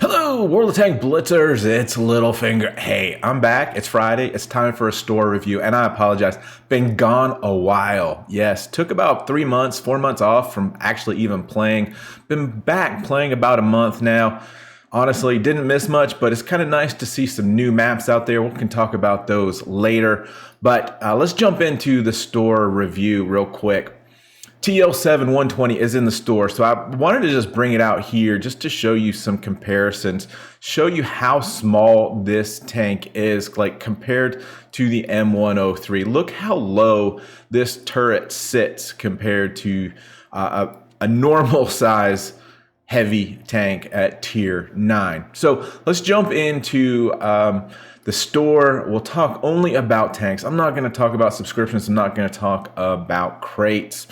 Hello, World of Tank Blitzers, it's Littlefinger. Hey, I'm back. It's Friday. It's time for a store review, and I apologize. Been gone a while. Yes, took about 3 months, 4 months off from actually even playing. Been back playing about a month now. Honestly, didn't miss much, but it's kind of nice to see some new maps out there. We can talk about those later. But let's jump into the store review real quick. TL-7-120 is in the store, so I wanted to just bring it out here just to show you some comparisons, show you how small this tank is like compared to the M103. Look how low this turret sits compared to a normal size heavy tank at tier 9. So let's jump into the store. We'll talk only about tanks. I'm not going to talk about subscriptions. I'm not going to talk about crates.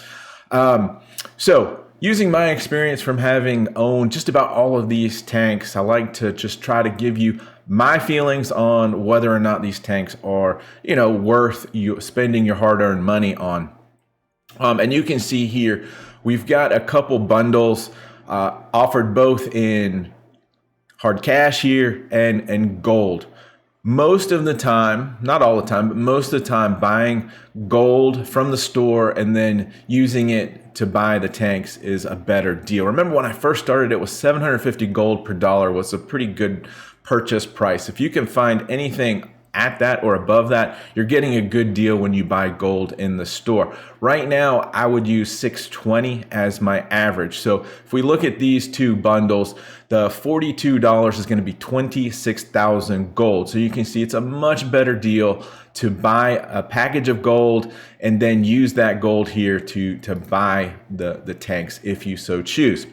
So using my experience from having owned just about all of these tanks, I like to just try to give you my feelings on whether or not these tanks are, worth you spending your hard-earned money on. And you can see here, we've got a couple bundles offered both in hard cash here and gold. Most of the time, not all the time, but most of the time, buying gold from the store and then using it to buy the tanks is a better deal. Remember when I first started, it was 750 gold per dollar was a pretty good purchase price. If you can find anything at that or above that, you're getting a good deal when you buy gold in the store. Right now, I would use 620 as my average. So if we look at these two bundles, the $42 is going to be 26,000 gold. So you can see it's a much better deal to buy a package of gold and then use that gold here to buy the tanks if you so choose.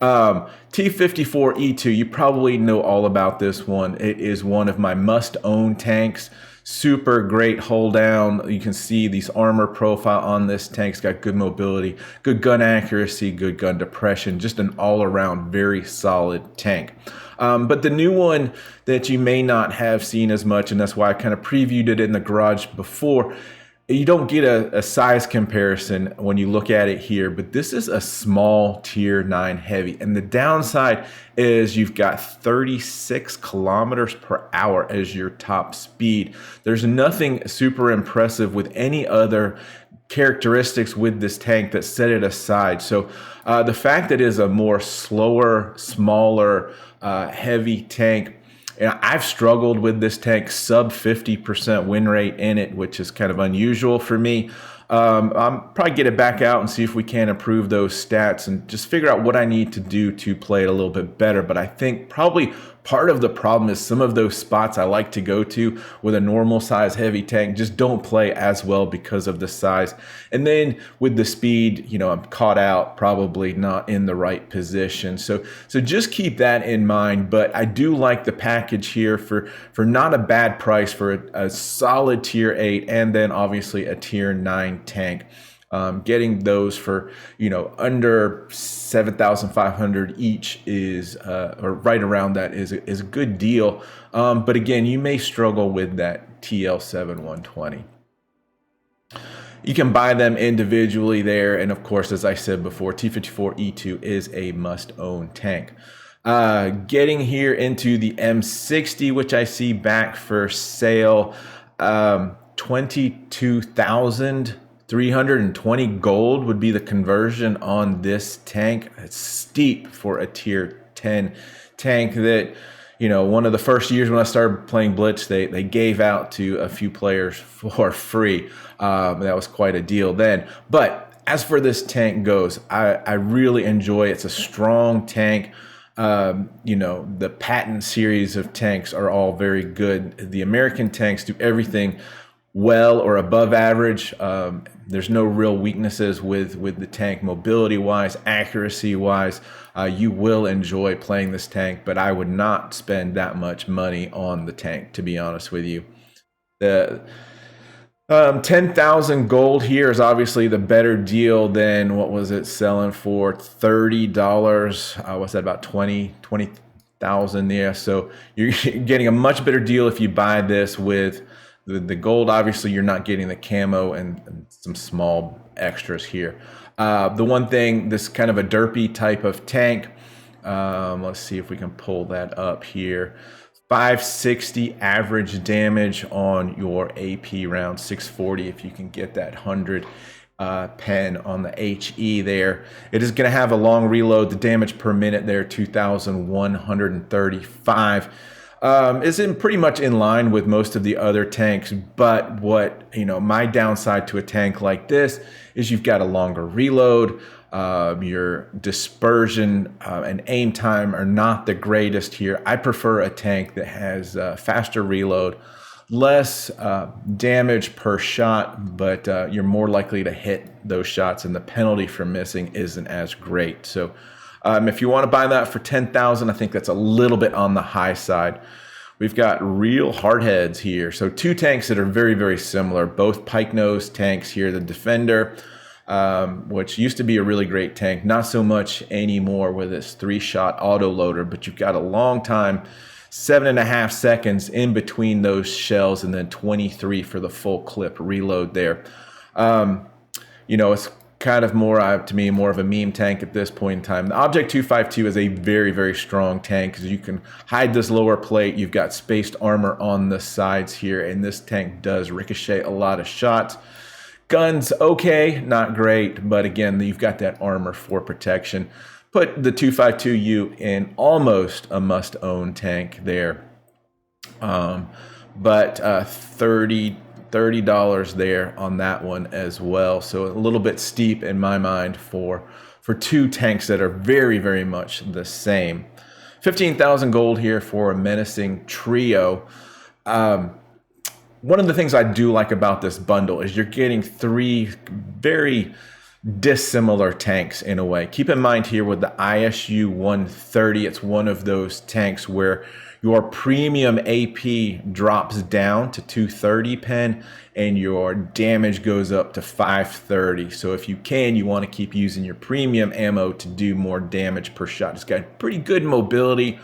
T-54E2, you probably know all about this one. It is one of my must-own tanks. Super great hold down. You can see these armor profile on this tank. It's got good mobility, good gun accuracy, good gun depression, just an all-around very solid tank. But the new one that you may not have seen as much, and that's why I kind of previewed it in the garage before, you don't get a size comparison when you look at it here, but this is a small tier 9 heavy. And the downside is you've got 36 kilometers per hour as your top speed. There's nothing super impressive with any other characteristics with this tank that set it aside. So the fact that it is a more slower, smaller, heavy tank, and I've struggled with this tank, sub 50% win rate in it, which is kind of unusual for me. I'll probably get it back out and see if we can improve those stats and just figure out what I need to do to play it a little bit better. But I think probably part of the problem is some of those spots I like to go to with a normal size heavy tank just don't play as well because of the size. And then with the speed, I'm caught out, probably not in the right position. So just keep that in mind. But I do like the package here for not a bad price for a solid tier 8 and then obviously a tier 9 tank. Getting those for under 7,500 each is or right around that is a good deal. But again, you may struggle with that TL-7-120. You can buy them individually there, and of course, as I said before, T-54E2 is a must-own tank. Getting here into the M60, which I see back for sale, 22,320 gold would be the conversion on this tank. It's steep for a tier 10 tank that, one of the first years when I started playing Blitz, they gave out to a few players for free. That was quite a deal then. But as for this tank goes, I really enjoy it. It's a strong tank. The patent series of tanks are all very good. The American tanks do everything well or above average. There's no real weaknesses with the tank mobility wise, accuracy wise. You will enjoy playing this tank, but I would not spend that much money on the tank, to be honest with you. The 10,000 gold here is obviously the better deal than what was it selling for? $30. What's that, about 20,000 there? So you're getting a much better deal if you buy this with the gold. Obviously, you're not getting the camo and some small extras here. The one thing, this kind of a derpy type of tank, Let's see if we can pull that up here. 560 average damage on your AP round, 640 if you can get that 100 pen on the HE there. It is going to have a long reload. The damage per minute there, 2,135. Is pretty much in line with most of the other tanks, but my downside to a tank like this is you've got a longer reload. Your dispersion and aim time are not the greatest here. I prefer a tank that has faster reload, less damage per shot, but you're more likely to hit those shots, and the penalty for missing isn't as great. So if you want to buy that for 10,000, I think that's a little bit on the high side. We've got real hardheads here. So two tanks that are very, very similar, both pike nose tanks here. The Defender, which used to be a really great tank, not so much anymore with this 3-shot auto loader, but you've got a long time, 7.5 seconds in between those shells, and then 23 for the full clip reload there. It's kind of to me, more of a meme tank at this point in time. The Object 252 is a very, very strong tank because you can hide this lower plate. You've got spaced armor on the sides here, and this tank does ricochet a lot of shots. Guns, okay, not great, but again, you've got that armor for protection. Put the 252U in almost a must-own tank there. But $30 there on that one as well. So a little bit steep in my mind for two tanks that are very, very much the same. 15,000 gold here for a Menacing trio. One of the things I do like about this bundle is you're getting 3 very dissimilar tanks in a way. Keep in mind here with the ISU 130, it's one of those tanks where your premium AP drops down to 230 pen and your damage goes up to 530. So if you want to keep using your premium ammo to do more damage per shot. It's got pretty good mobility.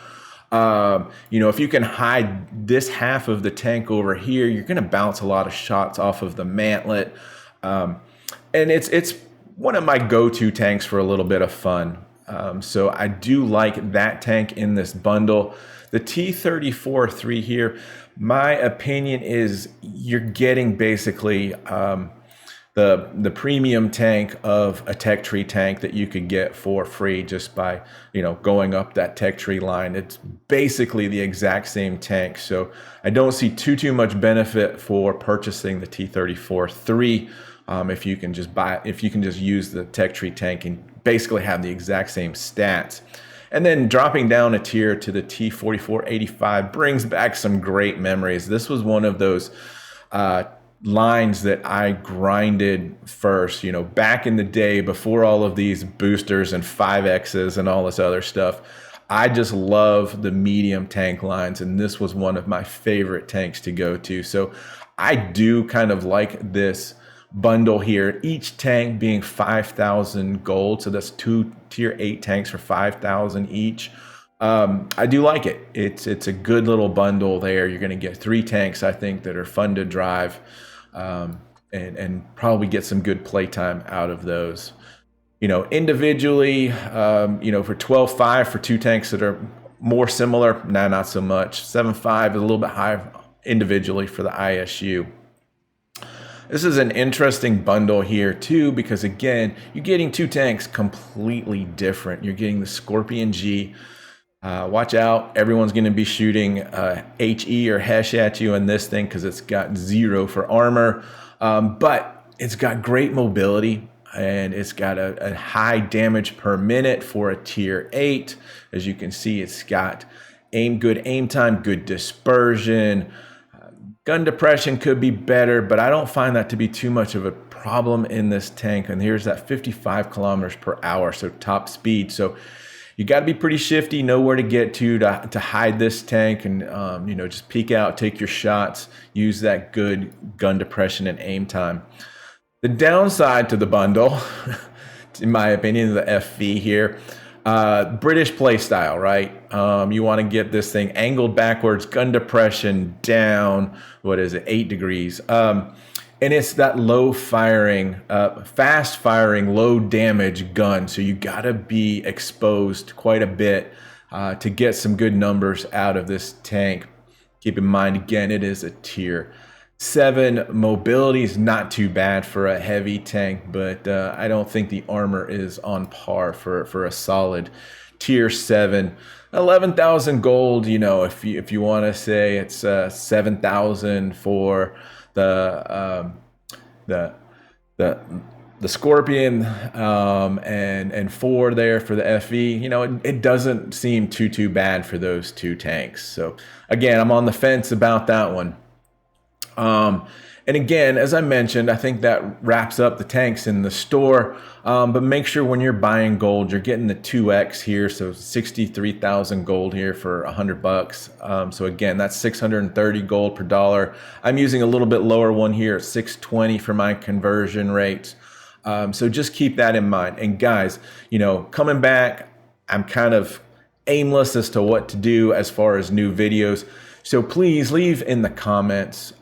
If you can hide this half of the tank over here, you're going to bounce a lot of shots off of the mantlet. And it's one of my go-to tanks for a little bit of fun. So I do like that tank in this bundle. The T-34E2 here, my opinion is you're getting basically the premium tank of a tech tree tank that you could get for free just by going up that tech tree line. It's basically the exact same tank, so I don't see too much benefit for purchasing the T-34E2 if you can just use the tech tree tank and basically have the exact same stats. And then dropping down a tier to the T-44E2 brings back some great memories. This was one of those lines that I grinded first, back in the day before all of these boosters and 5Xs and all this other stuff. I just love the medium tank lines, and this was one of my favorite tanks to go to. So I do kind of like this bundle here, each tank being 5,000 gold, so that's 2 tier 8 tanks for 5,000 each. I do like it. It's a good little bundle there. You're going to get 3 tanks, I think, that are fun to drive, and probably get some good playtime out of those. Individually, for 12.5 for 2 tanks that are more similar, not so much. 7.5 is a little bit higher individually for the ISU. This is an interesting bundle here too, because again, you're getting 2 tanks completely different. You're getting the Skorpion G. Watch out, everyone's going to be shooting HE or Hesh at you in this thing because it's got 0 for armor, but it's got great mobility, and it's got a high damage per minute for a tier 8. As you can see, it's got good aim time, good dispersion. Gun depression could be better, but I don't find that to be too much of a problem in this tank. And here's that 55 kilometers per hour, so top speed. So you got to be pretty shifty, know where to get to hide this tank, and just peek out, take your shots, use that good gun depression and aim time. The downside to the bundle, in my opinion, is the FV here. British play style, right? You want to get this thing angled backwards, gun depression down, 8 degrees. And it's that low firing, fast firing, low damage gun. So you gotta be exposed quite a bit to get some good numbers out of this tank. Keep in mind, again, it is a tier 7. Mobility is not too bad for a heavy tank, but I don't think the armor is on par for a solid tier 7. 11,000 gold, you know, if you want to say it's 7,000 for the Skorpion and 4 there for the FV, you know, it doesn't seem too bad for those two tanks. So again, I'm on the fence about that one. And again, as I mentioned, I think that wraps up the tanks in the store. But make sure when you're buying gold, you're getting the 2X here. So 63,000 gold here for $100. So again, that's 630 gold per dollar. I'm using a little bit lower one here at 620 for my conversion rates. So just keep that in mind. And guys, you know, coming back, I'm kind of aimless as to what to do as far as new videos. So please leave in the comments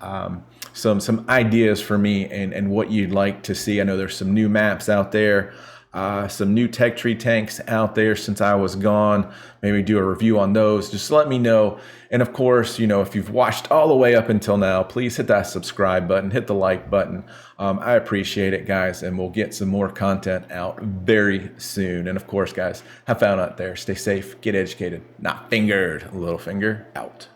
some ideas for me and what you'd like to see. I know there's some new maps out there, some new tech tree tanks out there since I was gone. Maybe do a review on those. Just let me know. And of course, you know, if you've watched all the way up until now, please hit that subscribe button, hit the like button. I appreciate it, guys, and we'll get some more content out very soon. And of course, guys, have fun out there. Stay safe, get educated, not fingered. Littlefinger out.